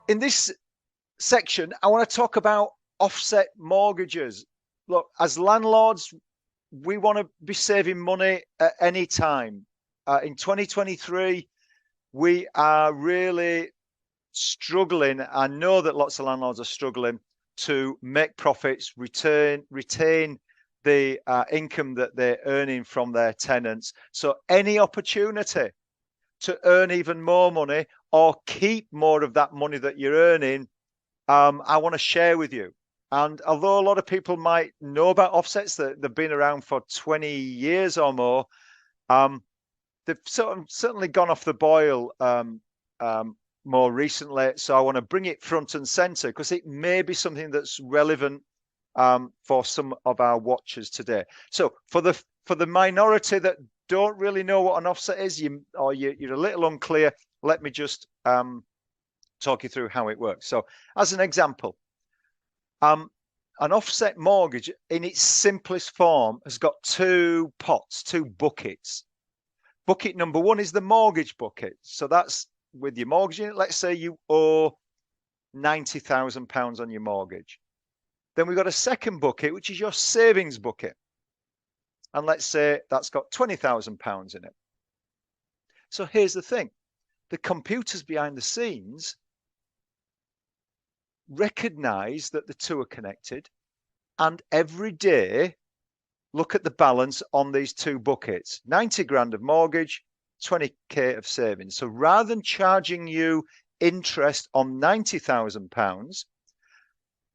in this section, I want to talk about offset mortgages. Look, as landlords, we want to be saving money at any time. In 2023, we are really struggling. I know that lots of landlords are struggling to make profits, retain the income that they're earning from their tenants. So any opportunity to earn even more money or keep more of that money that you're earning, I want to share with you. And although a lot of people might know about offsets, that they've been around for 20 years or more, they've certainly gone off the boil more recently. So I want to bring it front and center because it may be something that's relevant for some of our watchers today. So for the minority that don't really know what an offset is, you're a little unclear, let me just talk you through how it works. So as an example, an offset mortgage in its simplest form has got two pots, two buckets. Bucket number one is the mortgage bucket. So that's with your mortgage in it. Let's say you owe £90,000 on your mortgage. Then we've got a second bucket, which is your savings bucket. And let's say that's got £20,000 in it. So here's the thing. The computers behind the scenes recognize that the two are connected, and every day look at the balance on these two buckets. 90 grand of mortgage, 20k of savings. So rather than charging you interest on £90,000,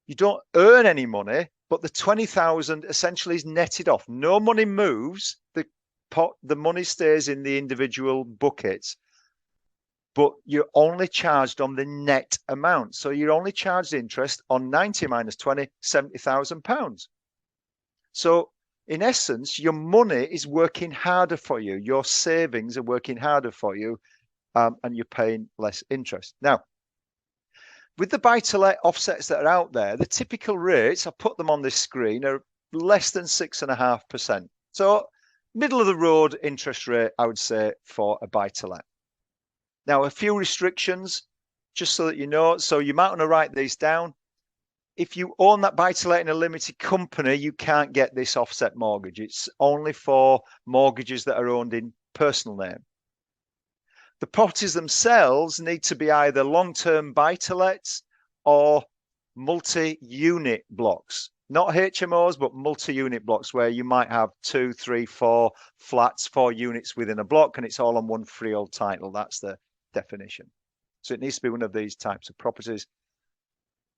you don't earn any money, but the 20,000 essentially is netted off. No money moves. The money stays in the individual buckets, but you're only charged on the net amount. So you're only charged interest on 90 minus 20, £70,000. So in essence, your money is working harder for you. Your savings are working harder for you, and you're paying less interest. Now, with the buy-to-let offsets that are out there, the typical rates, I put them on this screen, are less than 6.5%. So middle of the road interest rate, I would say, for a buy-to-let. Now, a few restrictions, just so that you know. So you might want to write these down. If you own that buy-to-let in a limited company, you can't get this offset mortgage. It's only for mortgages that are owned in personal name. The properties themselves need to be either long-term buy-to-lets or multi-unit blocks. Not HMOs, but multi-unit blocks where you might have 2, 3, 4 flats, 4 units within a block, and it's all on one freehold title. That's the definition. So it needs to be one of these types of properties.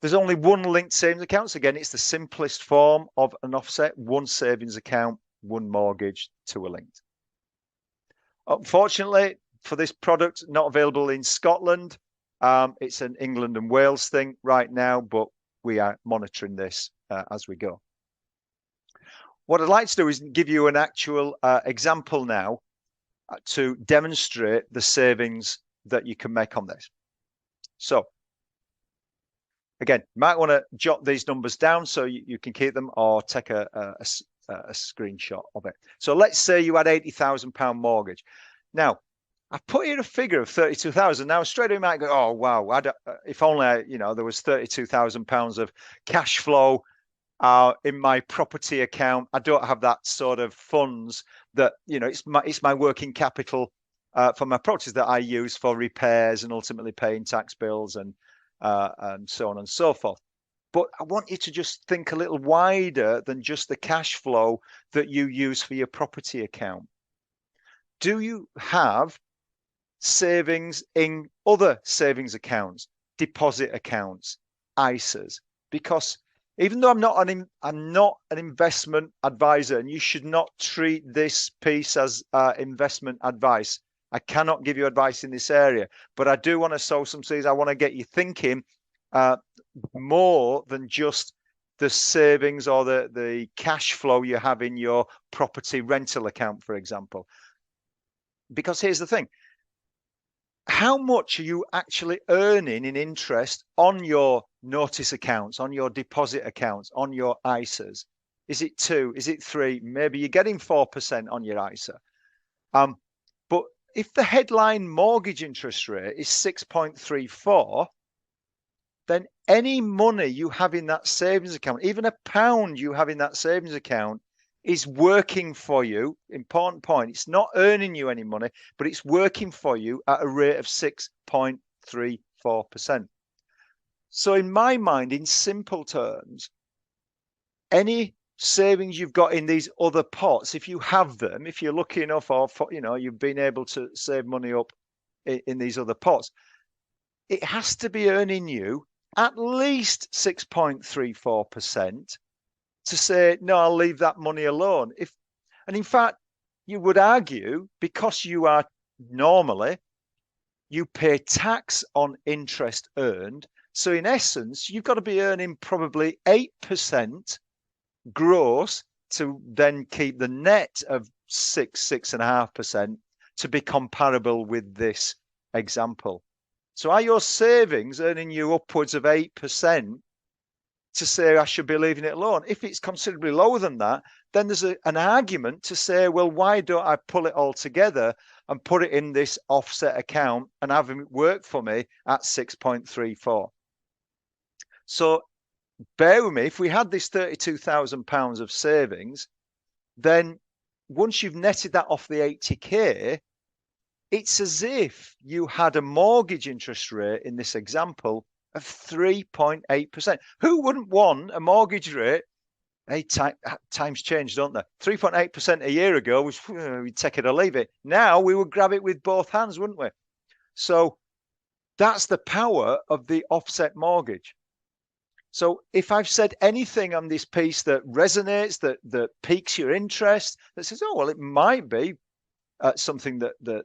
There's only one linked savings account. So again, it's the simplest form of an offset. One savings account, one mortgage, two are linked. Unfortunately, for this product, not available in Scotland. It's an England and Wales thing right now, but we are monitoring this as we go. What I'd like to do is give you an actual example now to demonstrate the savings that you can make on this. So again, you might want to jot these numbers down so you can keep them, or take a screenshot of it. So let's say you had £80,000 mortgage. Now, I put here a figure of 32,000. Now, straight away you might go, oh, wow, if only, there was £32,000 of cash flow in my property account. I don't have that sort of funds that, it's my working capital for my properties that I use for repairs and ultimately paying tax bills and so on and so forth. But I want you to just think a little wider than just the cash flow that you use for your property account. Do you have savings in other savings accounts, deposit accounts, ISAs? Because even though I'm not an investment advisor, and you should not treat this piece as investment advice. I cannot give you advice in this area, but I do want to sow some seeds. I want to get you thinking more than just the savings or the cash flow you have in your property rental account, for example. Because here's the thing. How much are you actually earning in interest on your notice accounts, on your deposit accounts, on your ISAs? Is it 2? Is it 3? Maybe you're getting 4% on your ISA. But if the headline mortgage interest rate is 6.34, then any money you have in that savings account, even a pound you have in that savings account, is working for you. Important point. It's not earning you any money, but it's working for you at a rate of 6.34%. So in my mind, in simple terms, any savings you've got in these other pots, if you have them, if you're lucky enough, or you've been able to save money up in these other pots, it has to be earning you at least 6.34% to say, no, I'll leave that money alone. And in fact, you would argue, because you pay tax on interest earned. So in essence, you've got to be earning probably 8% gross to then keep the net of 6.5% to be comparable with this example. So are your savings earning you upwards of 8% to say I should be leaving it alone? If it's considerably lower than that, then there's an argument to say, well, why don't I pull it all together and put it in this offset account and have it work for me at 6.34? So bear with me, if we had this £32,000 of savings, then once you've netted that off the 80k, it's as if you had a mortgage interest rate in this example of 3.8%. Who wouldn't want a mortgage rate? Hey, times change, don't they? 3.8% a year ago was, we'd take it or leave it. Now we would grab it with both hands, wouldn't we? So that's the power of the offset mortgage. So if I've said anything on this piece that resonates, that piques your interest, that says, oh, well, it might be something that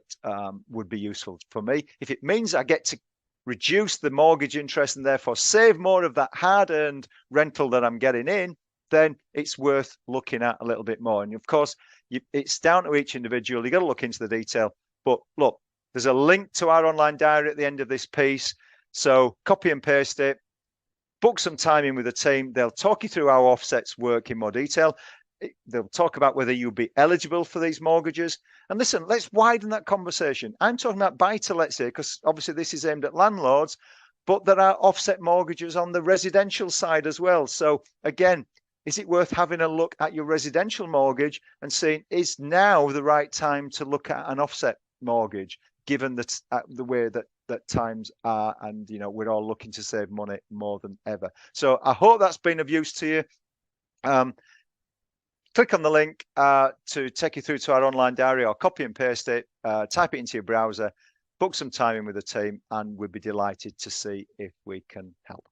would be useful for me. If it means I get to reduce the mortgage interest and therefore save more of that hard-earned rental that I'm getting in, then it's worth looking at a little bit more. And of course, it's down to each individual. You've got to look into the detail. But look, there's a link to our online diary at the end of this piece. So copy and paste it. Book some time in with the team. They'll talk you through how offsets work in more detail. They'll talk about whether you'll be eligible for these mortgages. And listen, let's widen that conversation. I'm talking about buy-to-lets here because obviously this is aimed at landlords, but there are offset mortgages on the residential side as well. So again, is it worth having a look at your residential mortgage and saying, is now the right time to look at an offset mortgage, given the way that times are, and we're all looking to save money more than ever. So I hope that's been of use to you. Click on the link to take you through to our online diary, or copy and paste it, type it into your browser, book some time in with the team, and we'd be delighted to see if we can help.